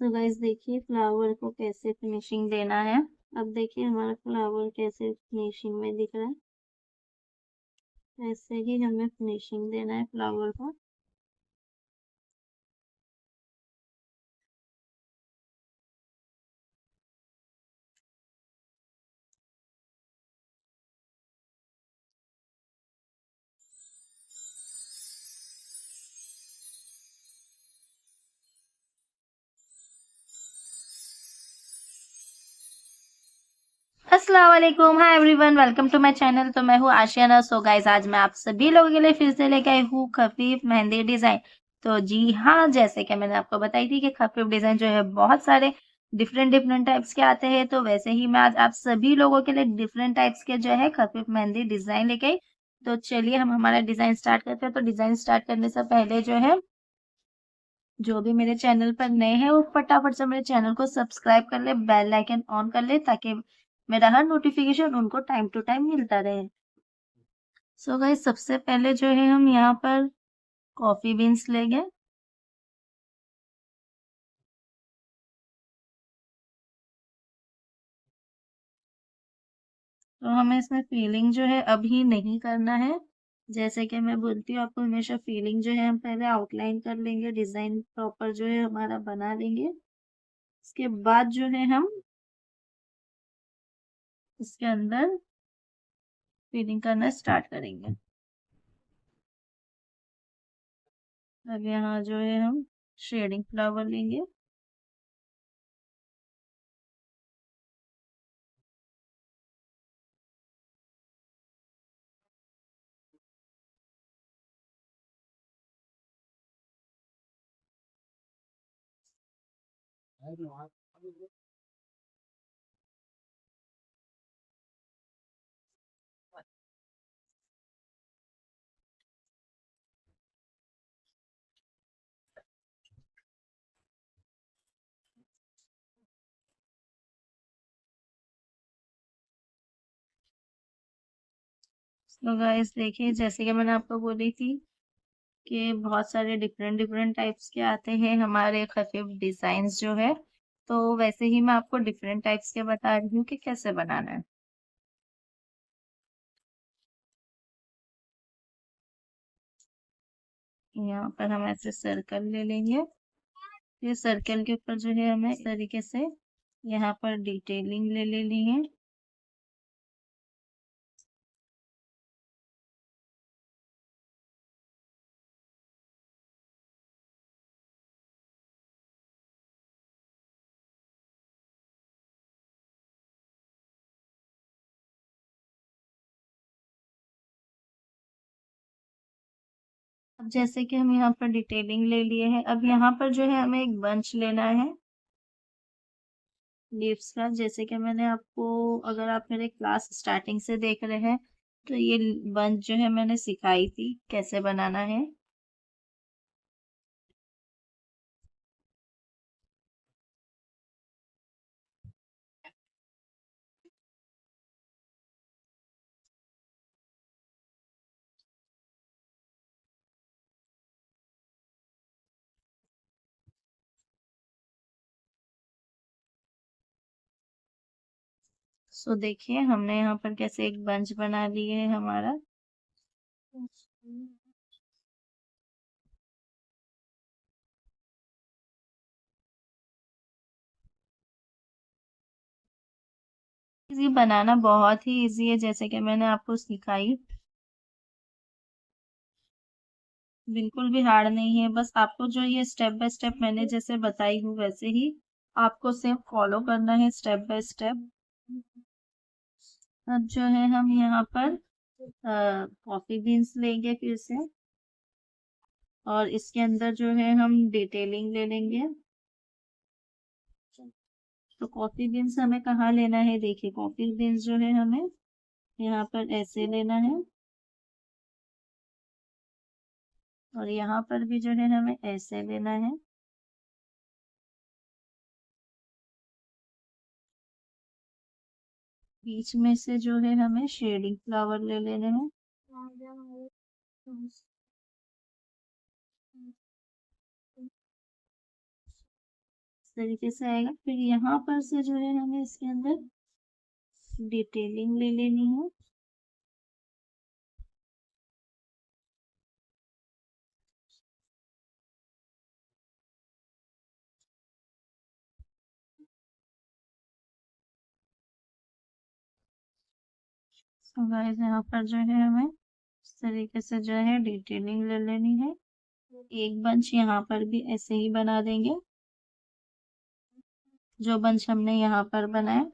So guys देखिए flower को कैसे फिनिशिंग देना है। अब देखिए हमारा फ्लावर कैसे फिनिशिंग में दिख रहा है। ऐसे ही हमें फिनिशिंग देना है फ्लावर को। अस्सलाम वालेकुम, hi everyone, welcome to my channel. तो मैं हूँ आशियाना। सो गाइस आज मैं आप सभी लोगों के लिए फिर से लेके आई हूँ खफीफ मेहंदी डिजाइन। तो जी हाँ, जैसे कि मैंने आपको बताई थी कि खफीफ डिजाइन जो है बहुत सारे डिफरेंट डिफरेंट टाइप्स के आते हैं। तो वैसे ही मैं आज आप सभी लोगों के लिए डिफरेंट टाइप्स के जो है खफीफ मेहंदी डिजाइन लेके आई। तो चलिए हम हमारा डिजाइन स्टार्ट करते हैं। तो डिजाइन स्टार्ट करने से पहले जो है जो भी मेरे चैनल पर नए हैं वो फटाफट से मेरे चैनल को सब्सक्राइब कर ले, बेल आइकन ऑन कर ले ताकि मेरा हर नोटिफिकेशन उनको टाइम टू टाइम मिलता रहे। सो गाइस सबसे पहले जो है हम यहाँ पर कॉफी बीन्स लेंगे। तो हमें इसमें फीलिंग जो है अभी नहीं करना है। जैसे कि मैं बोलती हूँ आपको हमेशा फीलिंग जो है हम पहले आउटलाइन कर लेंगे, डिजाइन प्रॉपर जो है हमारा बना लेंगे। उसके बाद जो है हम इसके अंदर फीलिंग करना स्टार्ट करेंगे। अब यहाँ जो है हम शेडिंग फ्लावर लेंगे। तो गाइस देखिए जैसे कि मैंने आपको बोली थी कि बहुत सारे डिफरेंट डिफरेंट टाइप्स के आते हैं हमारे खफीफ डिजाइन्स जो है। तो वैसे ही मैं आपको डिफरेंट टाइप्स के बता रही हूँ कि कैसे बनाना है। यहाँ पर हम ऐसे सर्कल ले लेंगे। ये सर्कल के ऊपर जो है हमें इस तरीके से यहाँ पर डिटेलिंग ले लेनी है। अब जैसे कि हम यहाँ पर डिटेलिंग ले लिए हैं, अब यहाँ पर जो है हमें एक बंच लेना है लीव्स का। जैसे कि मैंने आपको, अगर आप मेरे क्लास स्टार्टिंग से देख रहे हैं तो ये बंच जो है मैंने सिखाई थी कैसे बनाना है। सो देखिए हमने यहाँ पर कैसे एक बंच बना लिए है हमारा। ये बनाना बहुत ही इजी है जैसे कि मैंने आपको सिखाई। बिल्कुल भी हार्ड नहीं है, बस आपको जो ये स्टेप बाय स्टेप मैंने जैसे बताई हूँ वैसे ही आपको सेम फॉलो करना है स्टेप बाय स्टेप। अब जो है हम यहाँ पर कॉफी बीन्स लेंगे फिर से, और इसके अंदर जो है हम डिटेलिंग ले लेंगे। तो कॉफी बीन्स हमें कहाँ लेना है, देखिए कॉफी बीन्स जो है हमें यहाँ पर ऐसे लेना है, और यहाँ पर भी जो है हमें ऐसे लेना है। बीच में से जो है हमें शेडिंग फ्लावर ले लेने हैं। तरीके से आएगा। फिर यहाँ पर से जो है हमें इसके अंदर डिटेलिंग ले लेनी है। तो गाइस यहाँ पर जो है हमें इस तरीके से जो है डिटेलिंग ले लेनी है। एक बंच यहाँ पर भी ऐसे ही बना देंगे, जो बंच हमने यहाँ पर बनाया।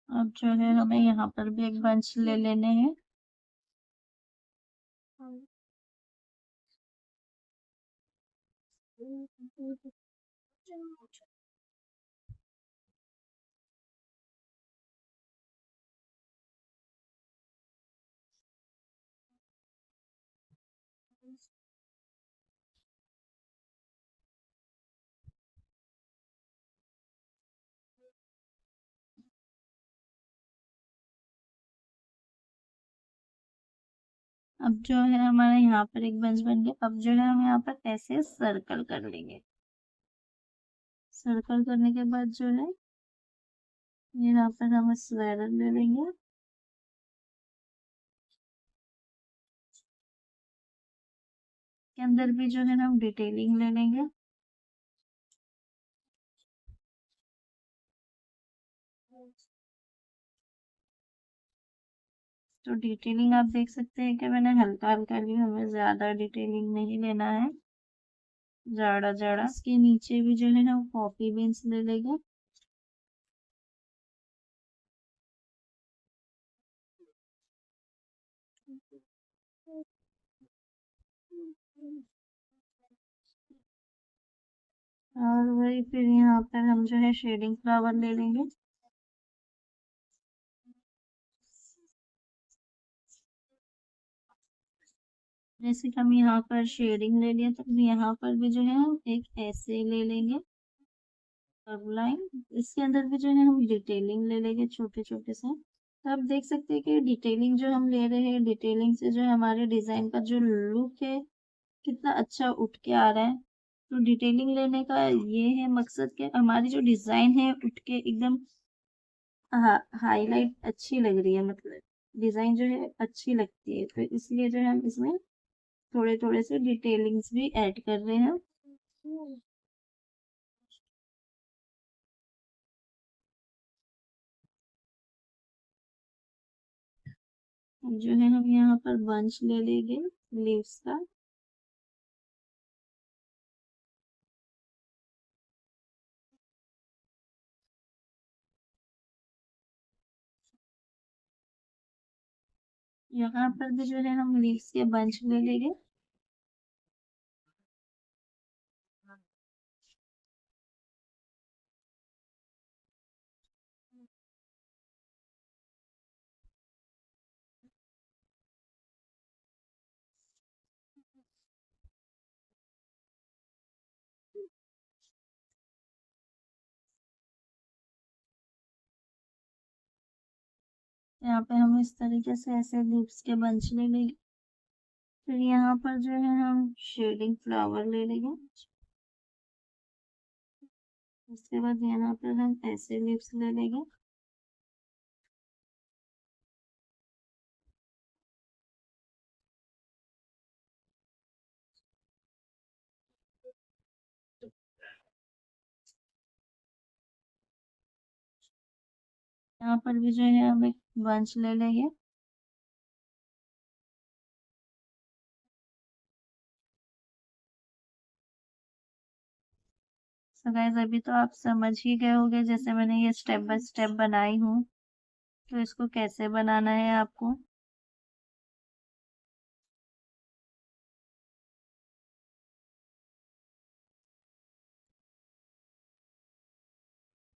अब जो है हमें यहाँ पर भी एक बंच ले लेने हैं। अब जो है हमारा यहाँ पर एक बंच बन गया। अब जो है हम यहाँ पर ऐसे सर्कल कर लेंगे। सर्कल करने के बाद जो है यहाँ पर हम स्क्वायर ले लेंगे। के अंदर भी जो है हम डिटेलिंग ले लेंगे। तो डिटेलिंग आप देख सकते हैं कि मैंने हल्का हल्का लिया, हमें ज्यादा डिटेलिंग नहीं लेना है, जाड़ा जाड़ा। इसके नीचे भी जो है हम कॉफी बीन्स ले लेंगे। और वही फिर यहाँ पर हम जो है शेडिंग फ्लावर ले लेंगे। जैसे कि हम यहाँ पर शेडिंग ले लिया, तो यहाँ पर भी जो है हम एक ऐसे ले लेंगे कर्व लाइन। इसके अंदर भी जो है हम डिटेलिंग ले लेंगे छोटे छोटे से। तो आप देख सकते हैं कि डिटेलिंग जो हम ले रहे हैं, डिटेलिंग से जो है हमारे डिजाइन का जो लुक है कितना अच्छा उठ के आ रहा है। तो डिटेलिंग लेने का ये है मकसद कि हमारी जो डिजाइन है उठ के एकदम हाईलाइट अच्छी लग रही है, मतलब डिजाइन जो है अच्छी लगती है। तो इसलिए जो है हम इसमें थोड़े थोड़े से डिटेलिंग्स भी ऐड कर रहे हैं। अब जो है हम यहाँ पर बंच ले लेंगे लीव्स का। यहाँ पर भी जो है हम लीव्स के बंच ले लेंगे। यहाँ पे हम इस तरीके से ऐसे लीव्स के बंच ले लेंगे। फिर यहाँ पर जो है हम शेडिंग फ्लावर ले लेंगे। उसके बाद यहाँ पर हम ऐसे लीव्स ले लेंगे। यहाँ पर भी जो है हम एक बंच ले लेंगे। सो गाइस अभी तो आप समझ ही गए होंगे, जैसे मैंने ये स्टेप बाय स्टेप बनाई हूँ, तो इसको कैसे बनाना है आपको।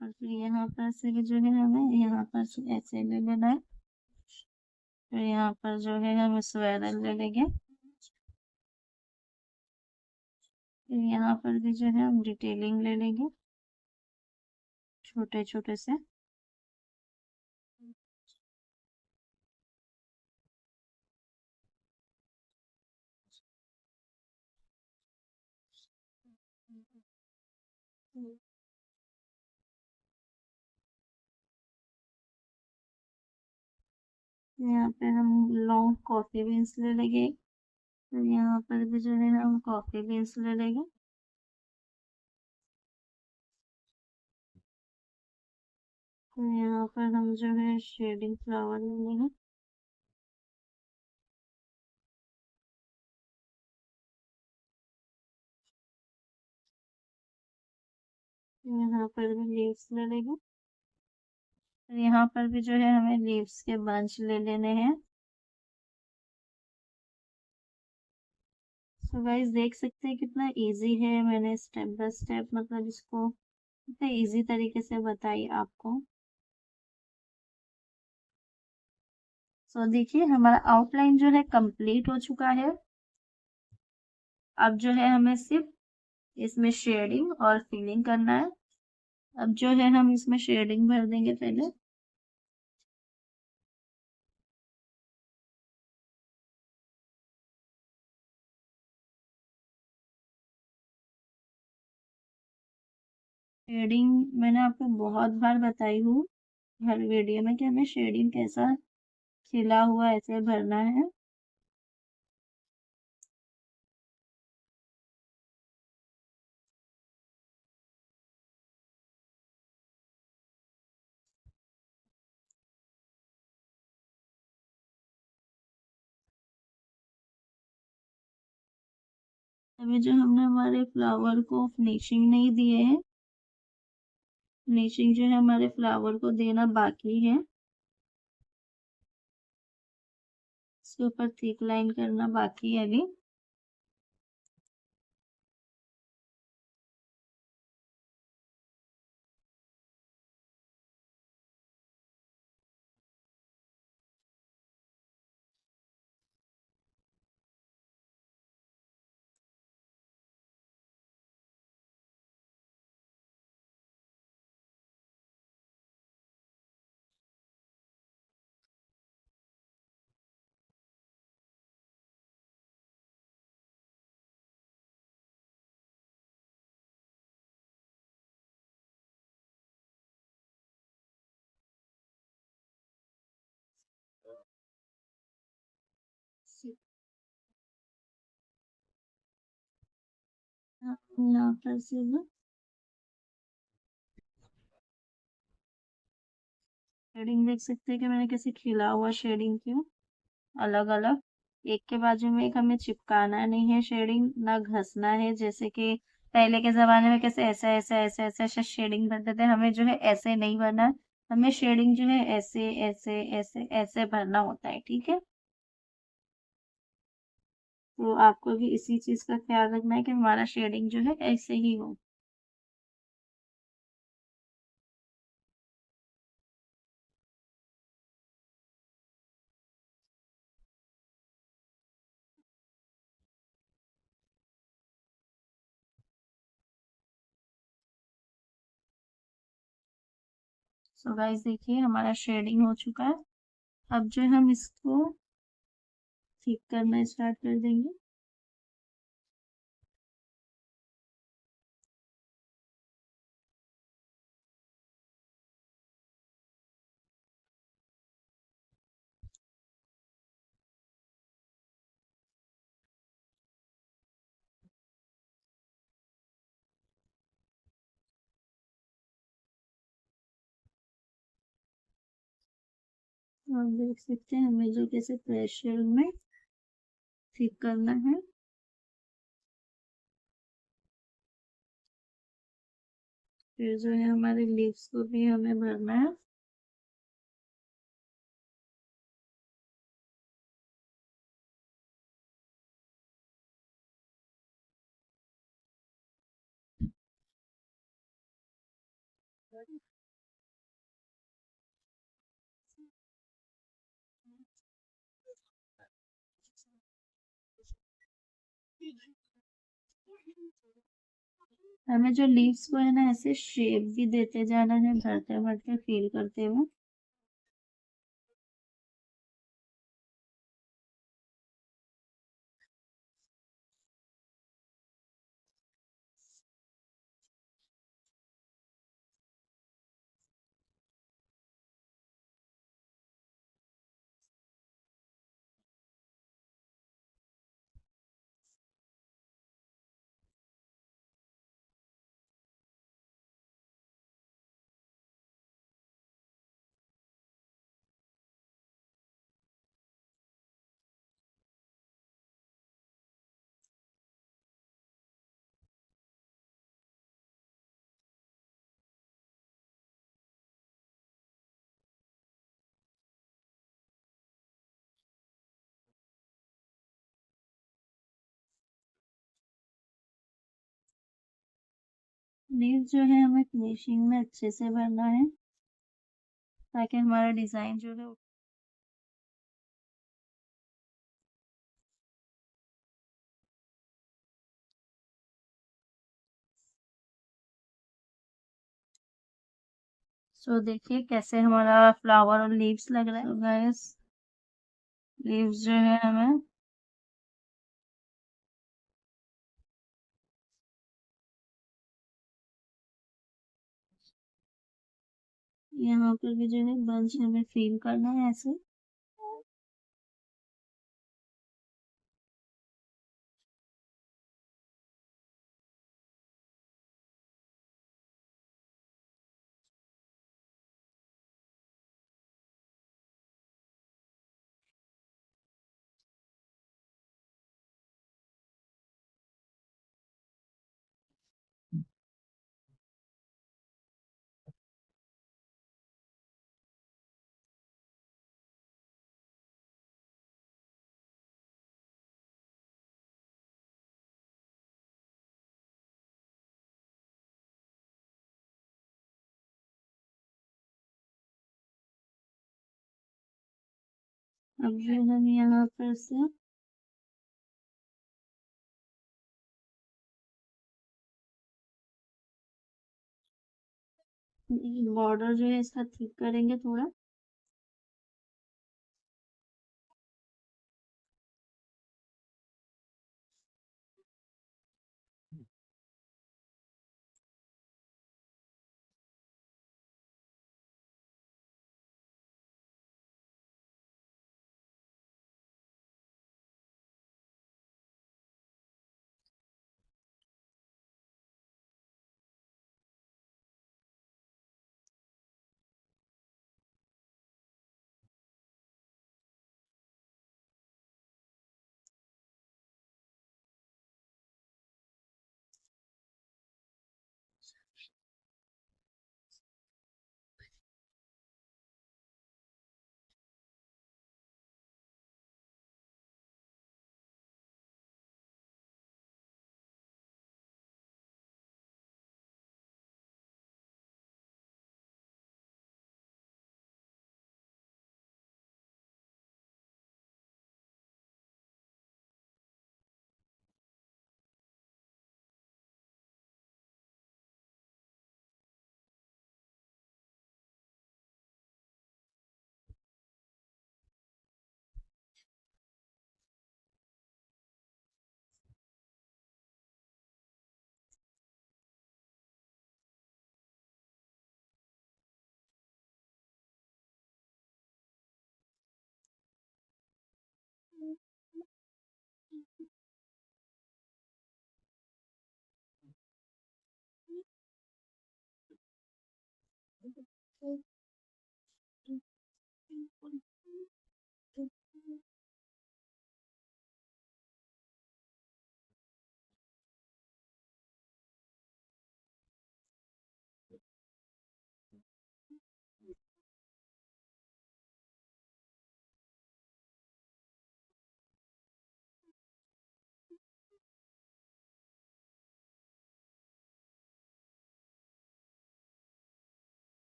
और फिर यहाँ पर से भी जो है हमें यहाँ पर से ऐसे ले लेना है। फिर यहाँ पर जो है हम स्क्वायर ले लेंगे। फिर यहाँ पर भी जो है हम डिटेलिंग ले लेंगे छोटे छोटे से। यहाँ पे हम लॉन्ग कॉफी बीन्स ले लेंगे। तो यहाँ पर भी जो है हम कॉफी बीन्स ले लेंगे। तो यहाँ पर हम जो है शेडिंग फ्लावर ले लेंगे। यहाँ पर भी लीव्स ले लेंगे। तो यहाँ पर भी जो है हमें लीव्स के बंच ले लेने हैं। तो गाइस देख सकते हैं कितना इजी है, मैंने स्टेप बाय स्टेप मतलब इसको कितना इजी तरीके से बताई आपको। सो देखिए हमारा आउटलाइन जो है कंप्लीट हो चुका है। अब जो है हमें सिर्फ इसमें शेडिंग और फिलिंग करना है। अब जो है हम इसमें शेडिंग भर देंगे पहले। शेडिंग मैंने आपको बहुत बार बताई हूँ हर वीडियो में कि हमें शेडिंग कैसा खिला हुआ ऐसे भरना है। अभी जो हमने हमारे फ्लावर को फिनिशिंग नहीं दिए हैं, फिनिशिंग जो है हमारे फ्लावर को देना बाकी है। इसके ऊपर थिक लाइन करना बाकी है अभी। यहाँ पर से ना शेडिंग देख सकते हैं कि मैंने कैसे खिला हुआ शेडिंग किया अलग अलग। एक के बाजू में एक हमें चिपकाना नहीं है, शेडिंग ना घसना है, जैसे कि पहले के जमाने में कैसे ऐसा ऐसा ऐसा ऐसा ऐसा शेडिंग भरते थे, हमें जो है ऐसे नहीं भरना है। हमें शेडिंग जो है ऐसे ऐसे ऐसे ऐसे भरना होता है, ठीक है। तो आपको भी इसी चीज का ख्याल रखना है कि हमारा शेडिंग जो है ऐसे ही हो। सो गाइस देखिए हमारा शेडिंग हो चुका है। अब जो हम इसको ठीक करना स्टार्ट कर देंगे। आप देख सकते हैं हमें जो कैसे प्रेशर में ठीक करना है। फिर जो है हमारे लीव्स को भी हमें भरना है। हमें जो लीव्स को है ना ऐसे शेप भी देते जाना है, भरते भरते फील करते हुए। लीव्स जो है हमें फिनिशिंग में अच्छे से भरना है ताकि हमारा डिजाइन जो है। सो देखिए कैसे हमारा फ्लावर और लीव्स लग रहा है। तो गाइस लीव्स जो है हमें यहाँ पर भी जो है बंच हमें फील करना है ऐसे। अब जो हम यहाँ पर से बॉर्डर जो है इसका ठीक करेंगे थोड़ा।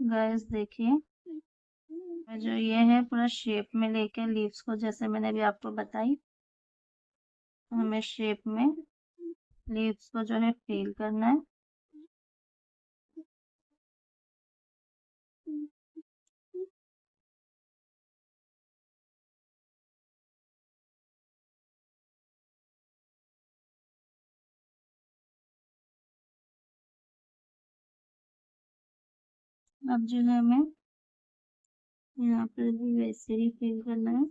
गाइस देखिए जो ये है पूरा शेप में लेके लीव्स को, जैसे मैंने अभी आपको बताई, हमें शेप में लीव्स को जो है फिल करना है। अब जो है हमें यहाँ पर भी वैसे ही फिल करना है।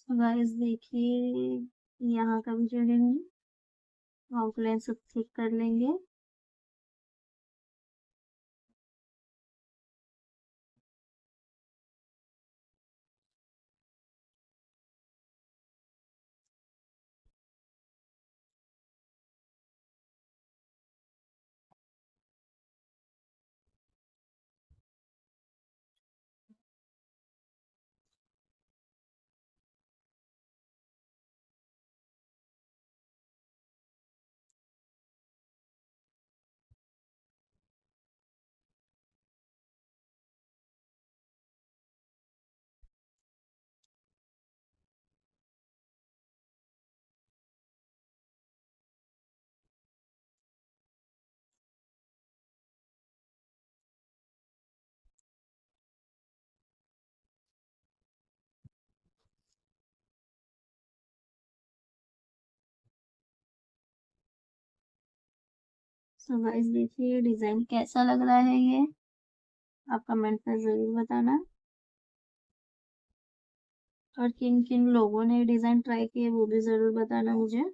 तो गाइस देखिए, यहाँ का भी जो है आउटलाइन सब ठीक कर लेंगे। सो गाइस देखिए डिजाइन कैसा लग रहा है ये, आप कमेंट में जरूर बताना। और किन किन लोगों ने डिजाइन ट्राई किए वो भी जरूर बताना मुझे।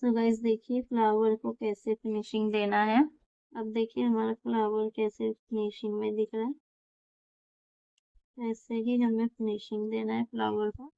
सो गाइस देखिए फ्लावर को कैसे फिनिशिंग देना है। अब देखिए हमारा फ्लावर कैसे फिनिशिंग में दिख रहा है, ऐसे ही हमें फिनिशिंग देना है फ्लावर को।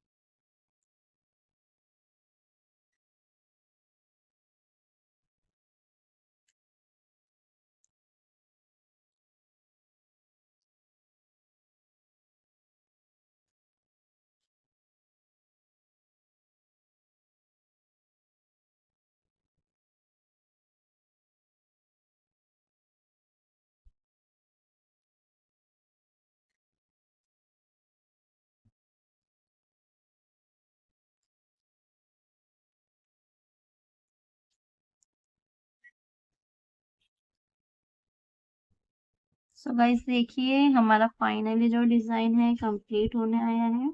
सो गाइस देखिए हमारा फाइनली जो डिजाइन है कंप्लीट होने आया है।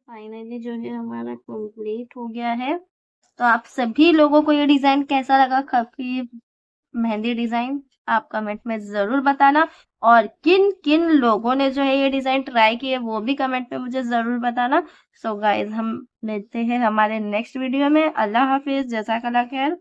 फाइनली जो है हमारा कंप्लीट हो गया है। तो आप सभी लोगों को ये डिजाइन कैसा लगा, काफी मेहंदी डिजाइन, आप कमेंट में जरूर बताना। और किन किन लोगों ने जो है ये डिजाइन ट्राई किए वो भी कमेंट में मुझे जरूर बताना। सो गाइज हम मिलते हैं हमारे नेक्स्ट वीडियो में। अल्लाह हाफिज, जज़ाकल्लाह खैर।